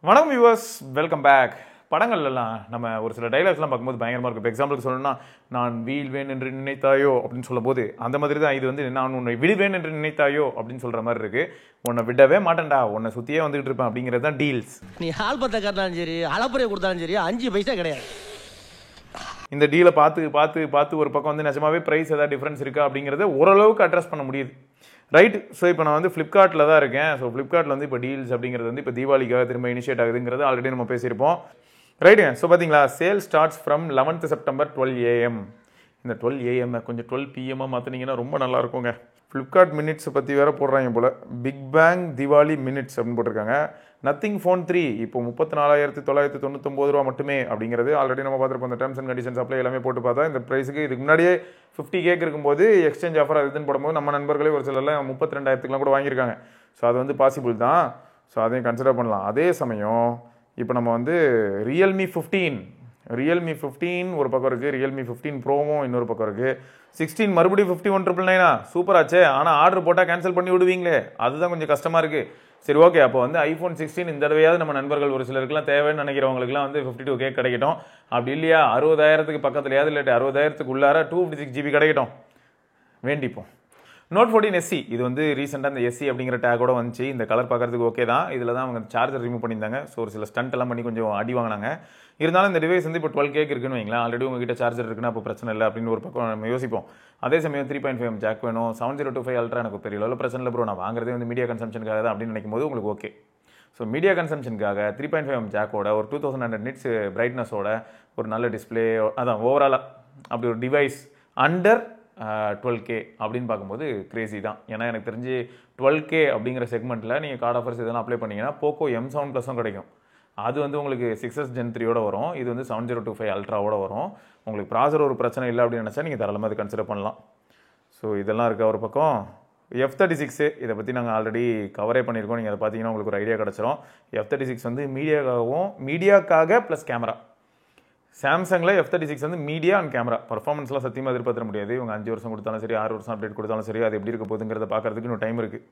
வணக்கம் viewers, welcome back. படங்கள்லாம் நம்ம ஒரு சில டைலாக்ஸ்லாம் பார்க்கும்போது பயங்கரமாக இருக்கும். இப்போ எக்ஸாம்பிளுக்கு சொல்லணும்னா, நான் வீழ்வேன் என்று நினைத்தாயோ அப்படின்னு சொல்லும்போது அந்த மாதிரி தான் இது வந்து நான் உன்னை விடுவேன் என்று நினைத்தாயோ அப்படின்னு சொல்கிற மாதிரி இருக்குது. உன்னை விடவே மாட்டேன்டா, உன்னை சுற்றியே வந்துகிட்டு இருப்பேன் அப்படிங்கிறது தான் டீல்ஸ். நீ ஆல்பத்தை காட்டினாலும் சரி, அளப்புறையை கொடுத்தாலும் சரி, 5 பைசா கிடையாது. இந்த டீலை பார்த்து ஒரு பக்கம் வந்து நிஜமாவே ப்ரைஸ் ஏதாவது டிஃப்ரென்ஸ் இருக்கா அப்படிங்கிறத ஓரளவுக்கு அட்ரஸ் பண்ண முடியுது. ரைட். ஸோ இப்போ நான் வந்து ஃப்ளிப்கார்ட்டில் தான் இருக்கேன். ஸோ ஃப்ளிப்கார்ட்டில் வந்து இப்போ டீல்ஸ் அப்படிங்கிறது வந்து இப்போ தீபாவளிக்காக திரும்ப இனிஷியேட் ஆகுதுங்கிறது ஆல்ரெடி நம்ம பேசியிருப்போம். ரைட்டுங்க. ஸோ பார்த்தீங்களா, sale starts from 11th September 12 AM. இந்த 12 AM கொஞ்சம் 12 PM மாற்றினீங்கன்னா ரொம்ப நல்லா இருக்குங்க. ஃப்ளிப்கார்ட் மினிட்ஸை பற்றி வேறு போடுறாங்க போல். பிக் பேங் திவாலி மினிட்ஸ் அப்படின்னு போட்டிருக்காங்க. நத்திங் ஃபோன் 3 இப்போ 34,999 ரூபா மட்டுமே அப்படிங்கிறது ஆல்ரெடி நம்ம பார்த்துருப்போம். இந்த டேர்ம்ஸ் அண்ட் கண்டிஷன்ஸ் அப்ளை எல்லாமே போட்டு பார்த்தா இந்த ப்ரைஸுக்கு இதுக்கு முன்னாடியே 50K இருக்கும்போது எக்ஸ்சேஞ்ச் ஆஃபர் அது இதுன்னு போடும்போது நம்ம நண்பர்களே ஒரு சிலர்லாம் 32,000 கூட வாங்கியிருக்காங்க. ஸோ அது வந்து பாசிபிள் தான். ஸோ அதையும் கன்சிடர் பண்ணலாம். அதே சமயம் இப்போ நம்ம வந்து ரியல்மி 15 ஒரு பக்கம் இருக்குது, ரியல்மி 15 ப்ரோவும் இன்னொரு பக்கம் இருக்குது. 16 மறுபடியும் 51,999 சூப்பராச்சே. ஆனால் ஆர்டர் போட்டால் கேன்சல் பண்ணி விடுவீங்களே, அதுதான் கொஞ்சம் கஷ்டமாக இருக்குது. சரி, ஓகே. அப்போ வந்து iPhone 16 இந்த தடவையாவது நம்ம நண்பர்கள் ஒரு சிலருக்குலாம் தேவைன்னு நினைக்கிறவங்களுக்குலாம் வந்து 52K கிடைக்கட்டும். அப்படி இல்லையா 60,000 பக்கத்துலையாவது இல்லாட்டி 60,000 உள்ளார 256GB கிடைக்கட்டும், வேண்டிப்போம். Note 14 SE இது வந்து ரீசெண்டாக இந்த SE அப்படிங்கிற டேக்கோட வந்துச்சு. இந்த கலர் பார்க்கறதுக்கு ஓகே தான். இதில் தான் அவங்க சார்ஜர் ரிமூவ் பண்ணியிருந்தாங்க. ஸோ ஒரு சில ஸ்டண்ட் எல்லாம் பண்ணி கொஞ்சம் அடி வாங்கினாங்க. இருந்தாலும் இந்த டிவைஸ் வந்து இப்போ 12K இருக்குன்னு வைங்களேன். ஆல்ரெடி உங்ககிட்ட சார்ஜர் இருக்குன்னா அப்போ பிரச்சனை இல்லை அப்படின்னு ஒரு பக்கம் நம்ம யோசிப்போம். அதே சமயம் 3.5mm ஜாக் வேணும், 7025 அல்ட்ரா எனக்கு பெரிய அளவில் பிரச்சனை இல்லை ப்ரோ, நான் வாங்குறதே வந்து மீடியா கன்சம்ஷனுக்காக தான் அப்படின்னு நினைக்கும் போது உங்களுக்கு ஓகே. ஸோ மீடியா கன்சம்ஷனுக்காக 3.5mm ஜாக்கோட ஒரு 2100 நிட்ஸ் பிரைட்னஸோட ஒரு நல்ல டிஸ்பிளே, அதான் ஓவராலாக அப்படி ஒரு டிவைஸ் அண்டர் 12K அப்படின்னு பார்க்கும்போது கிரேசி தான். ஏன்னா எனக்கு தெரிஞ்சு 12K அப்படிங்கிற செக்மெண்ட்டில் நீங்கள் கார்டு ஆஃபர்ஸ் இதெல்லாம் அப்ளை பண்ணிங்கன்னா போக்கோ M7 ப்ளஸும் கிடைக்கும். அது வந்து உங்களுக்கு 6S Gen 3யோட வரும். இது வந்து 7025 அல்ட்ராவோட வரும். உங்களுக்கு ப்ராசர் ஒரு பிரச்சனை இல்லை அப்படின்னு நினச்சா நீங்கள் தாராளமாக அது கன்சிடர் பண்ணலாம். ஸோ இதெல்லாம் இருக்குது. ஒரு பக்கம் F36 இதை பற்றி நாங்கள் ஆல்ரெடி கவரே பண்ணியிருக்கோம். நீங்கள் அதை பார்த்தீங்கன்னா உங்களுக்கு ஒரு ஐடியா கிடச்சிரும். F36 வந்து மீடியாக்காக ப்ளஸ் கேமரா. சாம்சங்கில் F36 வந்து மீடியா அண்ட் கேமரா பர்ஃபார்மன்ஸ்லாம் சத்தியமாக எதிர்பார்த்த முடியாது. இவங்க 5 வருஷம் கொடுத்தாலும் சரி, 6 வருஷம் அப்டேட் கொடுத்தாலும் சரி, அது எப்படி இருக்க போகுதுங்கிறத பார்க்கறதுக்கு இன்னும் டைம் இருக்குது.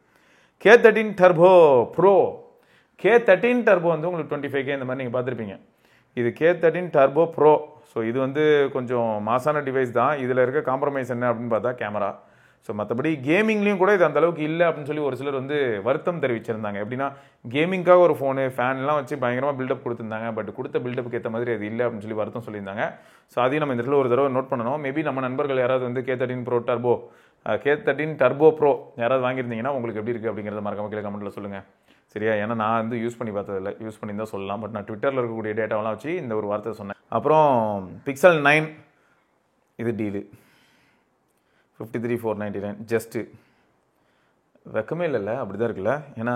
K13 Turbo Pro. K13 Turbo வந்து உங்களுக்கு 25K இந்த மாதிரி நீங்கள் பார்த்துருப்பீங்க. இது K13 Turbo Pro. ஸோ இது வந்து கொஞ்சம் மாசான டிவைஸ் தான். இதில் இருக்க காம்ப்ரமைஸ் என்ன அப்படின்னு பார்த்தா கேமரா. ஸோ மற்றபடி கேமிங்லேயும் கூட இது அந்தளவுக்கு இல்லை அப்படின்னு சொல்லி ஒரு சிலர் வந்து வருத்தம் தெரிவிச்சிருந்தாங்க. எப்படின்னா கேமிங்காக ஒரு ஃபோனு ஃபேன்லாம் வச்சு பயங்கரமாக பில்டப் கொடுத்துருந்தாங்க. பட் கொடுத்த பில்டப்புக்கு ஏற்ற மாதிரி அது இல்லை அப்படின்னு சொல்லி வருத்தம் சொல்லியிருந்தாங்க. ஸோ அதையும் நம்ம இந்த இடத்துல ஒரு தடவை நோட் பண்ணணும். மேபி நம்ம நண்பர்கள் யாராவது வந்து K13 Turbo Pro யாராவது வாங்கியிருந்தீங்கன்னா உங்களுக்கு எப்படி இருக்குது அப்படிங்கிறத மறக்காம கீழே கமெண்ட்டில் சொல்லுங்கள். சரியா? ஏன்னா நான் வந்து யூஸ் பண்ணி பார்த்ததில்லை, யூஸ் பண்ணி தான் சொல்லலாம். பட் நான் ட்விட்டரில் இருக்கக்கூடிய டேட்டாவெல்லாம் வச்சு இந்த ஒரு வார்த்தை சொன்னேன். அப்புறம் Pixel 9 இது டீலு 53,499 ஜஸ்ட்டு வெக்கமே இல்லைல்ல, அப்படி தான் இருக்குல்ல. ஏன்னா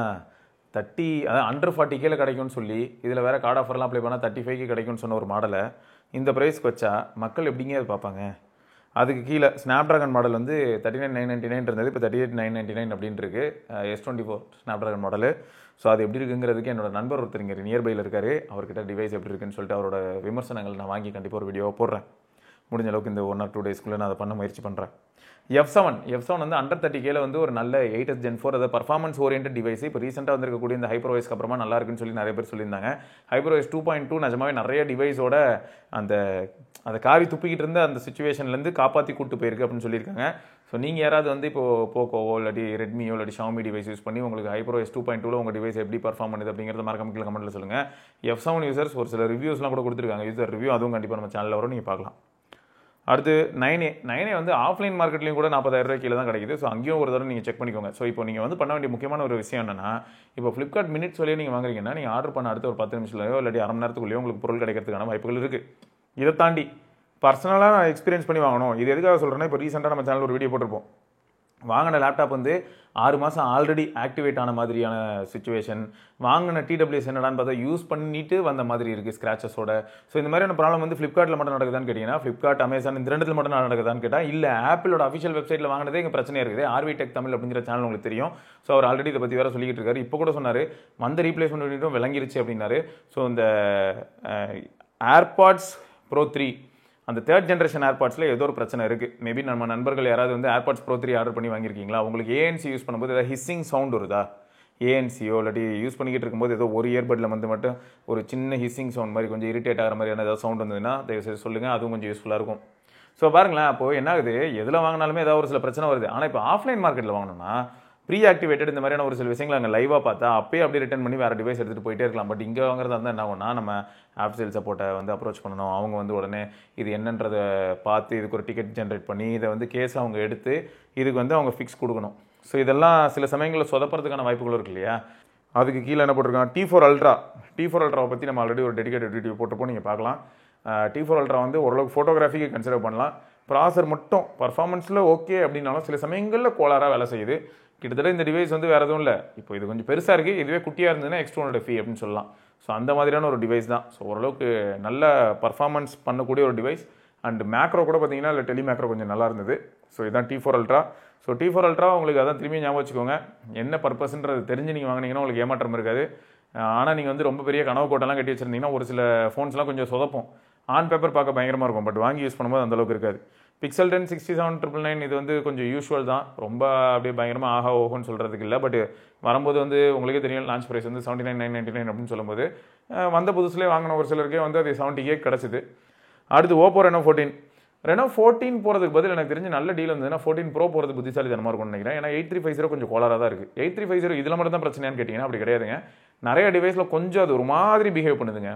அதான் அண்டர் 40K கிடைக்கும்னு சொல்லி இதில் வேறு கார்டு ஆஃபர்லாம் அப்ளை பண்ணால் 35K கிடைக்கும்னு சொன்ன ஒரு மாடலை இந்த ப்ரைஸ்க்கு வச்சா மக்கள் எப்படிங்க அது பார்ப்பாங்க? அதுக்கு கீழே ஸ்னாப்ட்ராகன் மாடல் வந்து 39,999 இருந்தது, இப்போ 38,999 அப்படின்னு இருக்கு. S24 Snapdragon model. ஸோ அது எப்படி இருக்குங்கிறதுக்கு என்னோட நண்பர் ஒருத்தர் இங்கே நியர்பையில் இருக்கார். அவர்கிட்ட டிவைஸ் எப்படி இருக்குன்னு சொல்லிட்டு அவரோட விமர்சனங்கள் நான் வாங்கி கண்டிப்பாக ஒரு வீடியோவை போடுறேன். முடிஞ்ச அளவுக்கு இந்த 1 or 2 டேஸ்க்குள்ளே நான் அதை பண்ண முயற்சி பண்ணுறேன். F7 வந்து அண்டர் 30Kல வந்து ஒரு நல்ல 8S Gen 4 அதாவது பர்ஃபார்மன்ஸ் ஓரியன்ட் டிவைஸ். இப்போ ரீசெண்டாக வந்திருக்கக்கூடிய இந்த HyperOS அப்புறமா நல்லா இருக்குன்னு சொல்லி நிறைய பேர் சொல்லியிருந்தாங்க. HyperOS 2.2 நிஜமாவே நிறைய டிவைஸோட அந்த காரி துப்பிக்கிட்டு இருந்த அந்த சுச்சுவேஷன்லேருந்து காப்பாற்றி கூட்டு போயிருக்கு அப்படின்னு சொல்லியிருக்காங்க. ஸோ நீங்கள் யாராவது வந்து இப்போ போக்கோவோ இல்லாட்டி ரெட்மியோ இல்லாட்டி ஷாமி டிவைஸ் யூஸ் பண்ணி உங்களுக்கு HyperOS 2.2ல உங்கள் டிவைஸ் எப்படி பர்ஃபார்ம் பண்ணுது அப்படிங்கிறத மறக்காம கீழே கமெண்ட்டில் சொல்லுங்கள். F7 யூசர்ஸ் ஒரு சில ரிவ்யூஸ்லாம் கூட கொடுத்துருக்காங்க. யூசர் ரிவ்யூ அதுவும் கண்டிப்பாக நம்ம சேனலில் வரும், நீங்கள் பார்க்கலாம். அடுத்து 9A வந்து ஆஃப்லைன் மார்க்கெட்லேயும் கூட 40,000 கீழே தான் கிடைக்குது. ஸோ அங்கேயும் ஒரு தடவை நீங்கள் செக் பண்ணிக்கோங்க. ஸோ இப்போ நீங்கள் வந்து பண்ண வேண்டிய முக்கியமான ஒரு விஷயம் என்னன்னா, இப்போ ஃப்ளிப்கார்ட் மினிட்ஸ் வழியே நீங்கள் வாங்குறீங்கன்னா நீங்கள் ஆர்டர் பண்ண அடுத்த ஒரு 10 நிமிஷத்துலையோ இல்லாட்டி அரை மணி நேரத்துக்குள்ளேயோ உங்களுக்கு பொருள் கிடைக்கிறதுக்கான வாய்ப்புகள் இருக்குது. இதை தாண்டி பர்சனலாக நான் எக்ஸ்பீரியன்ஸ் பண்ணி வாங்கணும். இது எதுக்காக சொல்கிறேன்னா, இப்போ ரீசெண்டாக நம்ம சேனல் ஒரு வீடியோ போட்டிருப்போம். வாங்கின லேப்டாப் வந்து 6 மாதம் ஆல்ரெடி ஆக்டிவேட் ஆன மாதிரியான சுச்சுவேஷன். வாங்கின TWS என்னடான்னு பார்த்தா யூஸ் பண்ணிட்டு வந்த மாதிரி இருக்குது ஸ்க்ராச்சஸோட. ஸோ இந்த மாதிரியான ப்ராப்ளம் வந்து ஃப்ளிப்கார்ட்டில் மட்டும் நடக்குதான்னு கேட்டிங்கன்னா, ஃப்ளிப்கார்ட், அமேசான் இந்த ரெண்டுத்தில் மட்டும் நடக்குதான்னு கேட்டால் இல்லை. ஆப்பிளோட அஃபிஷியல் வெப்சைட்டில் வாங்கினதே இங்கே பிரச்சனையாக இருக்குது. RV Tech தமிழ் அப்படிங்கிற சேனல் உங்களுக்கு தெரியும். ஸோ அவர் ஆல்ரெடி இதை பற்றி வேறு சொல்லிக்கிட்டு இருக்காரு. இப்போ கூட சொன்னார் வந்த ரீப்ளேஸ்மெண்ட் பண்ணிட்டும் விளங்கிருச்சு அப்படின்னாரு. ஸோ இந்த AirPods Pro 3 அந்த 3rd generation ஏர்பாட்ஸில் ஏதோ ஒரு பிரச்சனை இருக்குது. மேபி நம்ம நண்பர்கள் யாராவது வந்து AirPods Pro 3 ஆர்டர் பண்ணி வாங்கியிருக்கீங்களா? உங்களுக்கு ANC யூஸ் பண்ணும்போது ஏதாவது ஹிஸ்ஸிங் சவுண்ட் வருதா? ஏஎன்சியோ இல்லாட்டி யூஸ் பண்ணிக்கிட்டு இருக்கும்போது ஏதோ ஒரு இயர்பட்டில் வந்து மட்டும் ஒரு சின்ன ஹிஸ்ஸிங் சவுண்ட் மாதிரி கொஞ்சம் இரிட்டேட் ஆகிற மாதிரியான ஏதாவது சவுண்ட் வந்ததுன்னா தயவுசெய்து சொல்லுங்கள், அதுவும் கொஞ்சம் யூஸ்ஃபுல்லாக இருக்கும். ஸோ பாருங்களேன், அப்போது என்ன ஆகுது, எதில் வாங்கினாலுமே ஏதாவது ஒரு சில பிரச்சனை வருது. ஆனால் இப்போ ஆஃப்லைன் மார்க்கெட்டில் வாங்கினோம்னா ப்ரீ ஆக்டிவேட்டட் இந்த மாதிரியான ஒரு சில விஷயங்கள் அங்கே லைவாக பார்த்தா அப்பயே அப்படியே ரிட்டர்ன் பண்ணி வேறு டிவைஸ் எடுத்துகிட்டு போயிட்டே இருக்கலாம். பட் இங்கே வாங்குறதா இருந்தால் என்ன ஆகும்னா, நம்ம ஆப் சேல் சப்போர்ட்டை வந்து அப்ரோச் பண்ணணும். அவங்க வந்து உடனே இது என்னன்றதை பார்த்து இதுக்கு ஒரு டிக்கெட் ஜென்ரேட் பண்ணி இதை வந்து கேஸ் அவங்க எடுத்து இதுக்கு வந்து அவங்க ஃபிக்ஸ் கொடுக்கணும். ஸோ இதெல்லாம் சில சமயங்களில் சொதப்படுறதுக்கான வாய்ப்புகளும் இருக்கு இல்லையா. அதுக்கு கீழே என்ன போட்டிருக்காங்க, T4 Ultra. T4 Ultraவை பற்றி நம்ம ஆல்ரெடி ஒரு டெடிகேட்டட் வீடியோ போட்டிருப்போம், நீங்கள் பார்க்கலாம். T4 Ultra வந்து ஓரளவுக்கு ஃபோட்டோகிராஃபிக்கு கன்சிடர் பண்ணலாம். ப்ராசர் மட்டும் பர்ஃபார்மன்ஸில் ஓகே அப்படின்னாலும் சில சமயங்களில் கோளாராக வேலை செய்யுது. கிட்டத்தட்ட இந்த டிவைஸ் வந்து வேறு எதுவும் இல்லை, இப்போ இது கொஞ்சம் பெருசாக இருக்குது, இதுவே குட்டியாக இருந்ததுன்னா எக்ஸ்ட்ரோனோட ஃபீ அப்படின்னு சொல்லலாம். ஸோ அந்த மாதிரியான ஒரு டிவைஸ் தான். ஸோ ஓரளவுக்கு நல்ல பர்ஃபார்மன்ஸ் பண்ணக்கூடிய ஒரு டிவைஸ். அண்ட் மேக்ரோ கூட பார்த்தீங்கன்னா இல்லை டெலி மேக்ரோ கொஞ்சம் நல்லா இருந்தது. ஸோ இதுதான் T4 Ultra. So T4 Ultra உங்களுக்கு அதான் திரும்பி ஞாபகம் வச்சுக்கோங்க, என்ன பர்பஸ்ன்றது தெரிஞ்சு நீங்கள் வாங்கினீங்கன்னா உங்களுக்கு ஏமாற்றம் இருக்காது. ஆனால் நீங்கள் வந்து ரொம்ப பெரிய கனவு கோட்டெல்லாம் கட்டி வச்சுருந்தீங்கன்னா ஒரு சில ஃபோன்ஸ்லாம் கொஞ்சம் சொதப்போம். ஆன் பேப்பர் பார்க்க பயங்கரமாக இருக்கும், பட் வாங்கி யூஸ் பண்ணும்போது அந்தளவுக்கு இருக்காது. Pixel 10 67,999 இது வந்து கொஞ்சம் யூஸ்வல் தான், ரொம்ப அப்படியே பயங்கரமாக ஆஹா ஓஹோன்னு சொல்கிறதுக்கு இல்லை. பட் வரும்போது வந்து உங்களுக்கே தெரியும், லான்ச் ப்ரைஸ் வந்து 79,999 அப்படின்னு சொல்லும்போது வந்த புதுசுலேயே வாங்கின ஒரு சிலருக்கே வந்து அது 70K கிடச்சிது. அடுத்து Oppo Reno 14. Reno 14 போகிறதுக்கு பதில் எனக்கு தெரிஞ்சு நல்ல டீல் இருந்ததுன்னா 14 Pro போகிறது புத்திசாலித்தனமாக இருக்கும்னு நினைக்கிறேன். ஏன்னா 8350 கொஞ்சம் கோளாராக தான் இருக்குது. 8350 இதில் மட்டும் தான் பிரச்சனையான்னு கேட்டிங்கன்னா அப்படி கிடையாதுங்க. நிறைய டிவைஸில் கொஞ்சம் அது ஒரு மாதிரி பிஹேவ் பண்ணுதுங்க.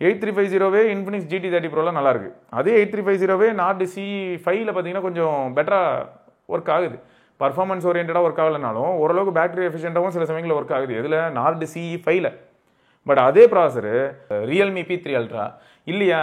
8350வே Infinix GT30 Proலாம் நல்லாயிருக்கு. அதே 8350வே Nord CE5ல பார்த்தீங்கன்னா கொஞ்சம் பெட்டராக ஒர்க் ஆகுது. பர்ஃபார்மன்ஸ் ஓரியன்டாக ஒர்க் ஆகலைனாலும் ஓரளவுக்கு பேட்டரி எஃபிஷியண்டாகவும் சில சமயங்களில் ஒர்க் ஆகுது. இதில் Nord CE5ல. பட் அதே ப்ராசரு Realme P3 Ultra இல்லையா,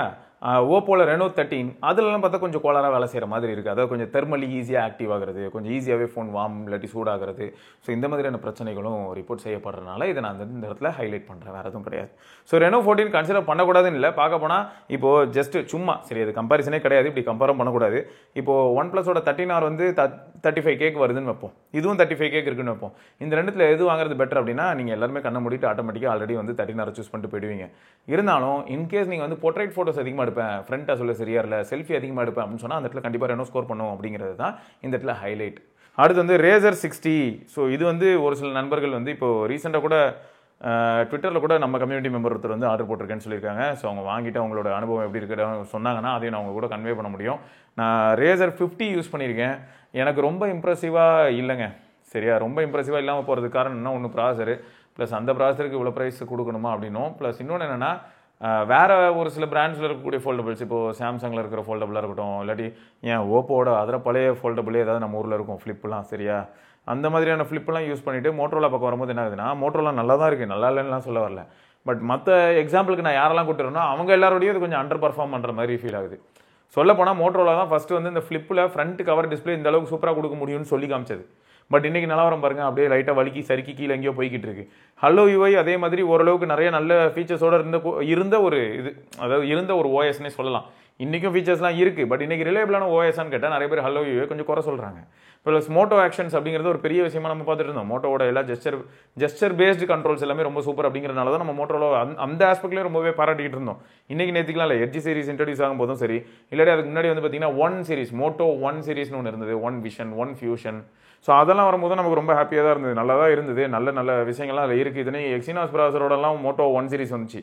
ஓப்போவில் Reno 13 அதிலலாம் பார்த்தா கொஞ்சம் கோளாராக வேலை செய்கிற மாதிரி இருக்குது. அதாவது கொஞ்சம் தெர்மலி ஈஸியாக ஆக்டிவ் ஆகிறது, கொஞ்சம் ஈஸியாகவே ஃபோன் வார்ம் இல்லாட்டி சூடாகிறது. ஸோ இந்த மாதிரியான பிரச்சனைகளும் ரிப்போர்ட் செய்யப்படுறதுனால இதை நான் இந்த இடத்துல ஹைலைட் பண்ணுறேன், வேறு எதுவும் கிடையாது. ஸோ Reno 14 கன்சிடர் பண்ணக்கூடாதுன்னு இல்லை, பார்க்க போனால் இப்போது ஜஸ்ட் சும்மா சரி, அது கம்பேரிசனே கிடையாது, இப்படி கம்பேரும் பண்ணக்கூடாது. இப்போது OnePlusோட 13R வந்து 35K வருதுன்னு வைப்போம், இதுவும் 35K இருக்குன்னு வைப்போம். இந்த ரெண்டுத்தில் எது வாங்குறது பெட்டர் அப்படின்னா நீங்கள் எல்லாருமே கண்ணை மூடிட்டு ஆட்டோமேட்டிக்காக ஆல்ரெடி வந்து 13R சூஸ் பண்ணிட்டு போயிடுவீங்க. இருந்தாலும் இன்கேஸ் நீங்கள் வந்து போர்ட்ரேட் ஃபோட்டோஸ் அதிகமாக எடுப்பேன், ஃப்ரண்ட்டாக சொல்ல சரியா இல்லை, செல்ஃபி அதிகமாக எடுப்பேன் அப்படின்னு சொன்னால் அந்த இடத்துல கண்டிப்பாக Reno ஸ்கோர் பண்ணும் அப்படிங்கிறது தான் இந்த இடத்துல ஹைலைட். அடுத்து வந்து Razer 60. ஸோ இது வந்து ஒரு சில நண்பர்கள் வந்து இப்போ ரீசெண்டாக கூட ட்விட்டரில் கூட நம்ம கம்யூனிட்டி மெம்பர் ஒருத்தர் வந்து ஆர்டர் போட்டிருக்கேன்னு சொல்லியிருக்காங்க. ஸோ அவங்க வாங்கிட்டு அவங்களோட அனுபவம் எப்படி இருக்குன்னு சொன்னாங்கன்னா அதையும் நான் அவங்க கூட கன்வே பண்ண முடியும். நான் Razer 50 யூஸ் பண்ணியிருக்கேன், எனக்கு ரொம்ப இம்ப்ரெசிவாக இல்லைங்க. சரியா, ரொம்ப இம்ப்ரெசிவாக இல்லாமல் போகிறதுக்கு காரணம் என்ன, ஒன்று ப்ராசரு, ப்ளஸ் அந்த ப்ராசருக்கு இவ்வளோ ப்ரைஸ் கொடுக்கணுமா அப்படின்னும், ப்ளஸ் இன்னொன்று என்னென்னா வேறு ஒரு சில பிராண்ட்ஸில் இருக்கக்கூடிய ஃபோல்டபுள்ஸ், இப்போது சாம்சங்கில் இருக்கிற ஃபோல்டபுளாக இருக்கட்டும், இல்லாட்டி ஏன் ஓப்போட அதில் பழைய ஃபோல்டபுளே ஏதாவது நம்ம ஊரில் இருக்கும் ஃப்ளிப்லாம், சரியா, அந்த மாதிரியான ஃப்ளிப்லாம் யூஸ் பண்ணிவிட்டு மோட்டோரோலா பக்கம் வரும்போது என்ன ஆகுதுன்னா, மோட்டோரோலா நல்லா தான் இருக்குது, நல்லா இல்லைன்னா சொல்ல வரல, பட் மற்ற எக்ஸாம்பிளுக்கு நான் யாரெல்லாம் கூட்டுறேன்னா அவங்க எல்லாரோடையும் இது கொஞ்சம் அண்டர் பர்ஃபார்ம் பண்ணுற மாதிரி ஃபீல் ஆகுது. சொல்லப்போனால் மோட்டோரோலா தான் ஃபஸ்ட்டு வந்து இந்த ஃப்ளிப்பில் ஃப்ரண்ட் கவர் டிஸ்பிளே இந்த அளவுக்கு சூப்பராக கொடுக்க முடியும்னு சொல்லி காமிச்சது. பட் இன்றைக்கி நிலவரம் பாருங்கள், அப்படியே லைட்டாக வலிக்கி சறுக்கி கீழே எங்கேயோ போய்கிட்டு இருக்கு. ஹலோ யூஐ அதே மாதிரி ஓரளவுக்கு நிறைய நல்ல ஃபீச்சர்ஸோடு இருந்த ஒரு இது, அதாவது இருந்த ஒரு ஓஎஸ்னே சொல்லலாம். இன்றைக்கும் ஃபீச்சர்ஸ்லாம் இருக்குது, பட் இன்றைக்கி ரிலேபிளான ஓஎஸ்ன்னு கேட்டால் நிறைய பேர் ஹலோ யூஐ கொஞ்சம் குறை சொல்கிறாங்க. ப்ளஸ் மோட்டோ ஆக்ஷன்ஸ் அப்படிங்கிறது ஒரு பெரிய விஷயமா நம்ம பார்த்துட்டு இருந்தோம். மோட்டோவோட எல்லா ஜெஸ்டர் பேஸ்டு கண்ட்ரோல்ஸ் எல்லாமே ரொம்ப சூப்பர் அப்படிங்கிறனால தான் நம்ம மோட்டோவில் அந்த ஆஸ்பெக்ட்லேயே ரொம்பவே பாராட்டிக்கிட்டு இருந்தோம். இன்றைக்கி நேற்றுக்கலாம் இல்லை, எட்ஜி சீரிஸ் இன்ட்ரடியூஸ் ஆகும் போதும் சரி, இல்லாட்டி அதுக்கு முன்னாடி வந்து பார்த்தீங்கன்னா 1 சீரிஸ், மோட்டோ 1 சீரிஸ்னு ஒன்று இருந்தது, 1 விஷன், 1 ஃபியூஷன். ஸோ அதெல்லாம் வரும்போது நமக்கு ரொம்ப ஹாப்பியாக தான் இருந்தது, நல்லா தான் இருந்தது, நல்ல விஷயங்கள்லாம் அதில் இருக்குது. இதுனே எக்ஸினாஸ் ப்ராசரோடலாம் மோட்டோ 1 சீரிஸ் வந்துச்சு,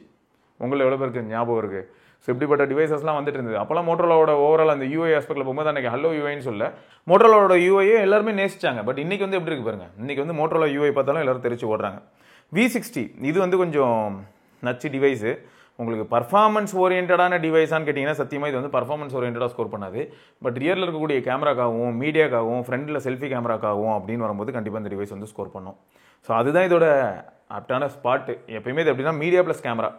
உங்களுக்கு எவ்வளோ பேருக்கு ஞாபகம் இருக்குது. ஸோ இப்படிப்பட்ட டிவைசஸ்லாம் வந்துட்டு இருந்தது. அப்போல்லாம் மோட்டோரோலாவோட ஓவரால் அந்த யூஐ ஆஸ்பெக்டில் போகும்போது அன்றைக்கி ஹலோ யூஐன்னு சொல்ல மோட்டோரோலாவோட யூஐயே எல்லாருமே நேசிச்சாங்க. பட் இன்றைக்கி வந்து எப்படி இருக்குது பாருங்கள், இன்றைக்கி வந்து மோட்டோரோலா யூஐ பார்த்தாலும் எல்லோரும் தெரிச்சு ஓடுறாங்க. V60 இது வந்து கொஞ்சம் நச்சு டிவைஸு. உங்களுக்கு பர்ஃபார்மன்ஸ் ஓரியன்டான டிவைஸான்னு கேட்டிங்கன்னா சத்தியமாக இது வந்து பர்ஃபார்மன்ஸ் ஓரியன்டாக ஸ்கோர் பண்ணாது. பட் ரியரில் இருக்கக்கூடிய கேமராக்காகவும் மீடியாக்காகவும் ஃப்ரண்டில் செல்ஃபி கேமராக்காகவும் அப்படின்னு வரும்போது கண்டிப்பாக இந்த டிவைஸ் வந்து ஸ்கோர் பண்ணும். ஸோ அதுதான் இதோட ஆப்டான ஸ்பாட்டு. எப்பயுமே இது எப்படின்னா மீடியா ப்ளஸ் கேமரா,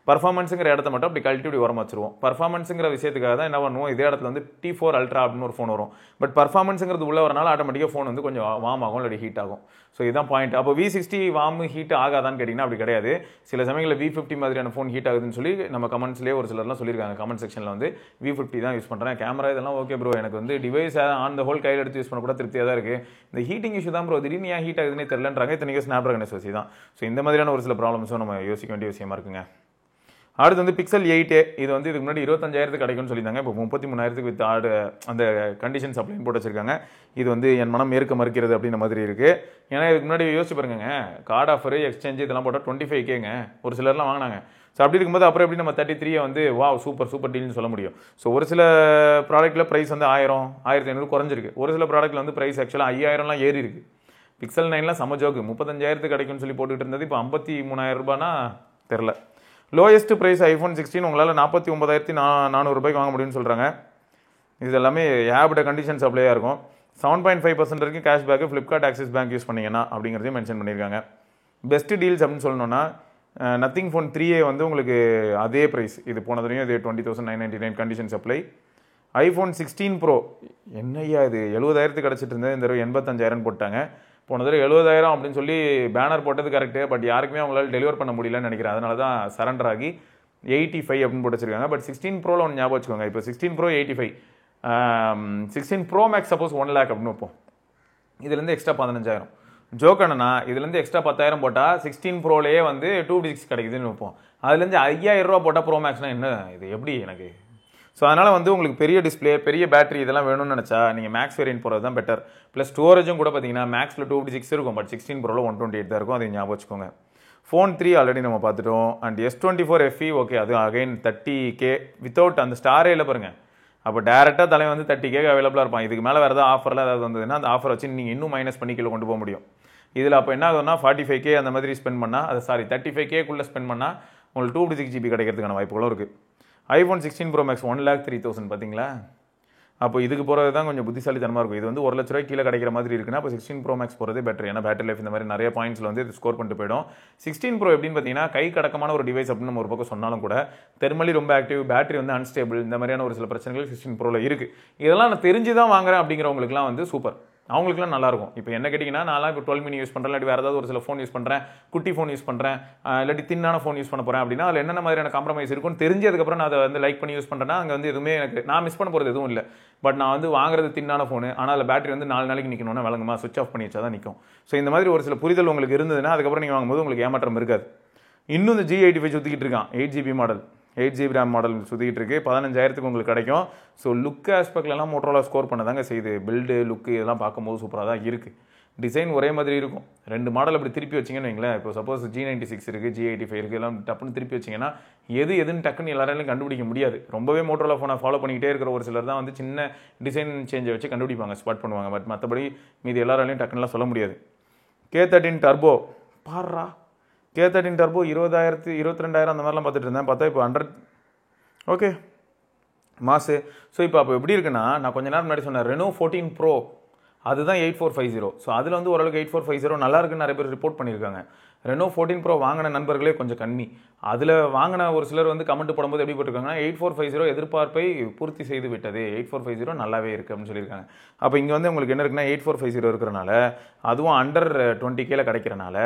பர்ஃபார்மன்ஸுங்கிற இடத்த மட்டும் அப்படி கழட்டி இப்படி உரம் வச்சிருவோம். பர்ஃபார்மன்ஸுங்கிற விஷயத்துக்காக தான் என்ன பண்ணுவோம், இதே இடத்துல வந்து T4 Ultra அப்படின்னு ஒரு ஃபோன் வரும். பட் பர்ஃபார்மன்ஸுங்கிறது உள்ள வரனால ஆட்டோமேட்டிக்காக ஃபோன் வந்து கொஞ்சம் வார்ம் ஆகும், இல்லாட்டி ஹீட் ஆகும். ஸோ இதுதான் பாயிண்ட். அப்போ V60 வார்ம் ஹீட் ஆகாதான்னு கேட்டிங்கன்னா அப்படி கிடையாது. சில சமயங்களில் V50 மாதிரியான ஃபோன் ஹீட் ஆகுதுன்னு சொல்லி நம்ம கமெண்ட்ஸ்லேயே ஒரு சிலர்லாம் சொல்லியிருக்காங்க. கமெண்ட் செக்ஷனில் வந்து V50 தான் யூஸ் பண்ணுறேன், கேமரா இதெல்லாம் ஓகே ப்ரோ, எனக்கு வந்து டிவைஸ் ஆன் த ஹோல் கையில் எடுத்து யூஸ் பண்ண கூட திருப்தியாக தான் இருக்குது, இந்த ஹீட்டிங் இஷ்யூ தான் ப்ரோ திடீர்னு ஏன் ஹீட் ஆகுதுன்னே தெரியலன்றாங்க. இத்தனைக்கு ஸ்னாப்ட்ராகன் SoC தான். ஸோ இந்த மாதிரியான ஒரு சில ப்ராப்ளம்ஸும் நம்ம யோசிக்க வேண்டிய விஷயமா இருக்குங்க. அடுத்து வந்து பிக்சல் 8A, இது வந்து இதுக்கு முன்னாடி 25,000 கிடைக்கும்னு சொல்லியிருந்தாங்க. இப்போ 33,000 வித் ஆடு அந்த கண்டிஷன் சப்ளைன்னு போட்டு வச்சிருக்காங்க. இது வந்து என் மனம் ஏற்க மறுக்கிறது அப்படின்ற மாதிரி இருக்குது. ஏன்னா இதுக்கு முன்னாடி யோசிச்சு பாருங்க, கார்டு ஆஃபர் எக்ஸ்சேஞ்ச் இதெல்லாம் போட்டால் 25Kங்க ஒரு சிலர்லாம் வாங்கினாங்க. ஸோ அப்படி இருக்கும்போது அப்புறம் எப்படி நம்ம 33 வந்து வா சூப்பர் டீல்னு சொல்ல முடியும்? ஸோ ஒரு சில ப்ராடக்ட்டில் ப்ரைஸ் வந்து 1000, 1500 குறைஞ்சிருக்கு. ஒரு சில ப்ராடக்ட்டில் வந்து ப்ரைஸ் ஆக்சுவலாக 5000லாம் ஏறி இருக்கு. பிக்சல் 9லாம் செம ஜோக்கு, 35,000 கிடைக்கும்னு சொல்லி போட்டுக்கிட்டு இருந்தது இப்போ 53,000 ரூபானா தெரில. லோயஸ்ட் ப்ரைஸ் iPhone 16 உங்களால் 49,400 வாங்க முடியும்னு சொல்கிறாங்க. இது எல்லாமே ஏப்ட கண்டிஷன் சப்ளையாக இருக்கும். 7.5% வரைக்கும் cashback Flipkart axis bank use பண்ணிங்கன்னா அப்படிங்கிறதையும் மென்ஷன் பண்ணியிருக்காங்க. பெஸ்ட் டீல்ஸ் அப்படின்னு சொல்லணும்னா நத்திங் ஃபோன் 3A வந்து உங்களுக்கு அதே ப்ரைஸ், இது போனதுலையும் இது 20,999 கண்டிஷன் சப்ளை. iPhone 16 Pro என்னையா இது 70,000 கிடச்சிட்டு இருந்தது, இந்த 85,000 போட்டாங்க. போன தடவை 70,000 அப்படின்னு சொல்லி பேனர் போட்டது கரெக்டு, பட் யாருக்குமே அவங்களால டெலிவர் பண்ண முடியலன்னு நினைக்கிறேன். அதனால தான் சரண்டர் ஆகி 85 அப்படின்னு போட்டு வச்சிருக்காங்க. பட் 16 Proவில் ஒன்று ஞாபகம் வச்சுக்கோங்க, இப்போ 16 Pro 85, 16 Pro Max suppose 1 lakh அப்படின்னு வைப்போம், இதுலேருந்து எக்ஸ்ட்ரா 15,000. ஜோக் என்னன்னா இதுலேருந்து எக்ஸ்ட்ரா 10,000 போட்டால் 16 Proலேயே வந்து 256 கிடைக்குதுன்னு வைப்போம். அதுலேருந்து 5,000 ரூபா போட்டால் ப்ரோ மேக்ஸ்னால் என்ன, இது எப்படி எனக்கு? ஸோ அதனால் வந்து உங்களுக்கு பெரிய டிஸ்பிளே, பெரிய பேட்டரி இதெல்லாம் வேணும்னு நினச்சா நீங்கள் மேக்ஸ் வேரியன்ட் போகிறது தான் பெட்டர். ப்ளஸ் ஸ்டோரேஜும் கூட பார்த்தீங்கன்னா மேக்ஸில் 256 இருக்கும், பட் 16 Proவில் 128 தான் இருக்கும். அதை ஞாபகம் வச்சுக்கோங்க. ஃபோன் 3 ஆல்ரெடி நம்ம பார்த்துட்டோம். அண்ட் S24 FE ஓகே, அது அகைன் 30K வித்தவுட் அந்த ஸ்டாரே இல்லை பாருங்கள். அப்போ டேரெக்டாக தலைவன் வந்து 30K அவைலபிளாக இருப்பான். இதுக்கு மேலே வேறு ஏதாவது ஆஃபரில் ஏதாவது வந்ததுன்னா அந்த ஆஃபர் வச்சு நீங்கள் இன்னும் மைனஸ் பண்ணி கீழே கொண்டு போக முடியும். இதில் அப்போ என்ன ஆகுதுன்னா 45K அந்த மாதிரி ஸ்பெண்ட் பண்ணால், அது 35Kக்குள்ளே ஸ்பெண்ட் பண்ணால் உங்களுக்கு 256 GB கிடைக்கிறதுக்கான வாய்ப்புகளும் இருக்குது. iPhone 16 Pro Max 1,03,000 பார்த்தீங்களா? அப்போ இதுக்கு போகிறது தான் கொஞ்சம் புத்திசாலித்தனமாக இருக்கும். இது வந்து 1 லட்ச ரூபாய் கீழே கிடைக்கிற மாதிரி இருக்குன்னா அப்போ 16 Pro Max போகிறதே பெட்டர். ஏன்னா பேட்டரி லைஃப் இந்த மாதிரி நிறைய பாயிண்ட்ஸில் வந்து இது ஸ்கோர் பண்ணிட்டு போயிடும். 16 Pro எப்படின்னு பார்த்தீங்கன்னா கை கடக்கமான ஒரு டிவைஸ் அப்படின்னு நம்ம ஒரு பக்கம் சொன்னாலும் கூட தெர்மலி ரொம்ப ஆக்டிவ், பேட்டரி வந்து அன்ஸ்டேபிள், இந்த மாதிரியான ஒரு சில பிரச்சனைகள் 16 Proவில் இருக்குது. இதெல்லாம் நான் தெரிஞ்சு தான் வாங்குறேன் அப்படிங்கிறவங்களுக்குலாம் வந்து சூப்பர், அவங்களுக்குலாம் நல்லாயிருக்கும். இப்போ என்ன கேட்டிங்கன்னா நான்லாம் இப்போ 12 mini யூஸ் பண்ணுறேன், இல்லாட்டி வேறு ஏதாவது ஒரு சில ஃபோன் யூஸ் பண்ணுறேன், குட்டி ஃபோன் யூஸ் பண்ணுறேன், இல்லாட்டி தின்னான ஃபோன் யூஸ் பண்ண போகிறேன் அப்படின்னா அதில் என்னென்ன மாதிரியான காம்ப்ரமைஸ் இருக்குன்னு தெரிஞ்சதுக்கப்புறம் நான் அதை வந்து லைக் பண்ணி யூஸ் பண்ணுறேன்னா அங்கே வந்து எதுவுமே எனக்கு நான் மிஸ் பண்ண போகிறது எதுவும் இல்லை. பட் நான் வந்து வாங்குறது தின்னான ஃபோனு, ஆனால் அதில் பேட்டரி வந்து 4 நாளைக்கு நிற்கணும்னா விளங்குமா, சுவிச் ஆஃப் பண்ணி வச்சா தான் நிற்கும். ஸோ இந்த மாதிரி ஒரு சில புரிதல் உங்களுக்கு இருந்ததுன்னா அதுக்கப்புறம் நீங்கள் வாங்கும்போது உங்களுக்கு ஏமாற்றம் இருக்காது. இன்னும் இந்த G85 சுற்றிக்கிட்டு இருக்கான், 8GB model, 8GB RAM model சுற்றிக்கிட்டு இருக்கு. 15,000 உங்களுக்கு கிடைக்கும். ஸோ லுக் ஆஸ்பெக்ட்லாம் மோட்டோரோலா ஸ்கோர் பண்ணதாங்க செய்யுது. பில்டு லுக்கு இதெல்லாம் பார்க்கும்போது சூப்பராக தான் இருக்குது. டிசைன் ஒரே மாதிரி இருக்கும். 2 மாடல் அப்படி திருப்பி வச்சிங்கன்னு வைங்களேன், இப்போ சப்போஸ் G96 இருக்குது, G85 இருக்குது, எல்லாம் டப்புன்னு திருப்பி வச்சிங்கன்னா எதுன்னு டக்குன்னு எல்லாராலையும் கண்டுபிடிக்க முடியாது. ரொம்பவே மோட்டோரோலா ஃபோனை ஃபாலோ பண்ணிக்கிட்டே இருக்கிற ஒரு சிலர் தான் வந்து சின்ன டிசைன் சேஞ்சை வச்சு கண்டுபிடிப்பாங்க, ஸ்பாட் பண்ணுவாங்க. பட் மற்றபடி மீது எல்லாராலையும் டக்குன்னுலாம் சொல்ல முடியாது. K13 டர்போ பாடுறா, K13 டர்போ 20,000 22,000 அந்த மாதிரிலாம் பார்த்துட்டு இருந்தேன். பார்த்தா இப்போ 100 ஓகே மாசு. ஸோ இப்போ அப்போ எப்படி இருக்குன்னா நான் கொஞ்ச நேரம் முன்னாடி சொன்னேன் Reno 14 Pro, அதுதான் 8450. ஸோ அதில் வந்து ஓரளவுக்கு 8450 நல்லா இருக்குன்னு நிறைய பேர் ரிப்போர்ட் பண்ணியிருக்காங்க. Reno 14 Pro வாங்கின நண்பர்களே கொஞ்சம் கம்மி. அதில் வாங்கின ஒரு சிலர் வந்து கமெண்ட் போடும்போது எப்படி போட்டிருக்காங்கன்னா 8450 எதிர்பார்ப்பை பூர்த்தி செய்து விட்டது, 8450 நல்லாவே இருக்குது அப்படின்னு சொல்லியிருக்காங்க. அப்போ இங்கே வந்து உங்களுக்கு என்ன இருக்குன்னா 8450 இருக்கிறனால அதுவும் அண்டர் 20Kல கிடைக்கிறனால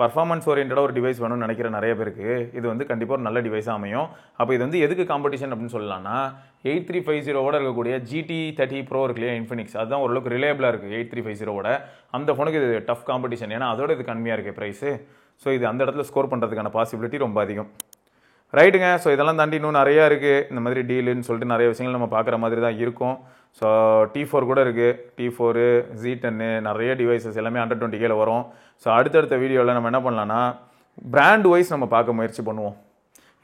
பர்ஃபார்மன்ஸ் ஓரியன்டாக ஒரு டிவைஸ் வேணும்னு நினைக்கிற நிறைய பேருக்கு இது வந்து கண்டிப்பாக ஒரு நல்ல டிவைஸாக அமையும். அப்போ இது வந்து எதுக்கு காம்படிஷன் அப்படின்னு சொல்லலாம்னா 8350 இருக்கக்கூடிய GT30 Pro இருக்கு இல்லையா இன்ஃபினிக்ஸ், அதுதான் ஓரளவுக்கு ரிலேபிளாக இருக்குது 8350 அந்த ஃபோனுக்கு இது டஃப் காம்படிஷன். ஏன்னா அதோட இது கம்மியாக இருக்குது ப்ரைஸு. ஸோ இது அந்த இடத்துல ஸ்கோர் பண்ணுறதுக்கான பாசிபிலிட்டி ரொம்ப அதிகம். ரைட்டுங்க. ஸோ இதெல்லாம் தாண்டி இன்னும் நிறையா இருக்குது இந்த மாதிரி டீலுன்னு சொல்லிட்டு நிறைய விஷயங்கள் நம்ம பார்க்குற மாதிரி தான் இருக்கும். ஸோ T4 கூட இருக்குது, T4 Z10 நிறைய டிவைசஸ் எல்லாமே அண்டர் 20Kல வரும். ஸோ அடுத்தடுத்த வீடியோவில் நம்ம என்ன பண்ணலான்னா பிராண்ட் வைஸ் நம்ம பார்க்க முயற்சி பண்ணுவோம்.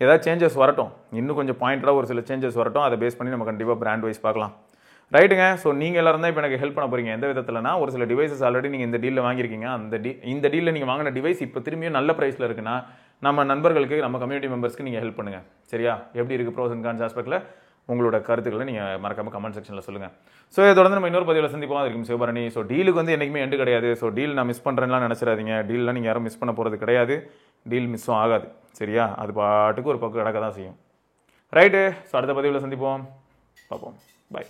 ஏதாவது சேஞ்சஸ் வரட்டும், இன்னும் கொஞ்சம் பாயிண்டடாக ஒரு சில சேஞ்சஸ் வரட்டும், அதை பேஸ் பண்ணி நம்ம கண்டிப்பாக பிராண்ட் வைஸ் பார்க்கலாம். ரைட்டுங்க. ஸோ நீங்கள் எல்லாரும் தான் இப்போ எனக்கு ஹெல்ப் பண்ண போகிறீங்க. எந்த விதத்தில்னா ஒரு சில டிவைசஸ் ஆல்ரெடி நீங்கள் இந்த டீலில் வாங்கியிருக்கீங்க, இந்த டீலில் நீங்கள் வாங்கின டிவைஸ் இப்போ திரும்பியும் நல்ல ப்ரைஸில் இருக்குன்னா நம்ம நண்பர்களுக்கு, நம்ம கம்யூனிட்டி மெம்பர்ஸ்க்கு நீங்கள் ஹெல்ப் பண்ணுங்கள். சரியா? எப்படி இருக்குது ப்ரோஸ் அண்ட் கான்ஸ் ஆஸ்பெக்டில் உங்களோட கருத்துக்களை நீங்கள் மறக்காமல் கமெண்ட் செக்ஷனில் சொல்லுங்கள். ஸோ இதை தொடர்ந்து நம்ம இன்னொரு பதிவில் சந்திப்போம். அது இருக்கும் சிவபரணி. ஸோ டீலுக்கு வந்து என்றைக்குமே எண்டு கிடையாது. ஸோ டீல் நான் மிஸ் பண்ணுறேன்லாம் நினச்சிடாதீங்க. டீல்லாம் நீங்கள் யாரும் மிஸ் பண்ண போகிறது கிடையாது, டீல் மிஸ்ஸும் ஆகாது. சரியா? அது பாட்டுக்கு ஒரு பக்கம் நடக்க தான் செய்யும். ரைட்டு. ஸோ அடுத்த பதிவில் சந்திப்போம், பார்ப்போம். பாய்.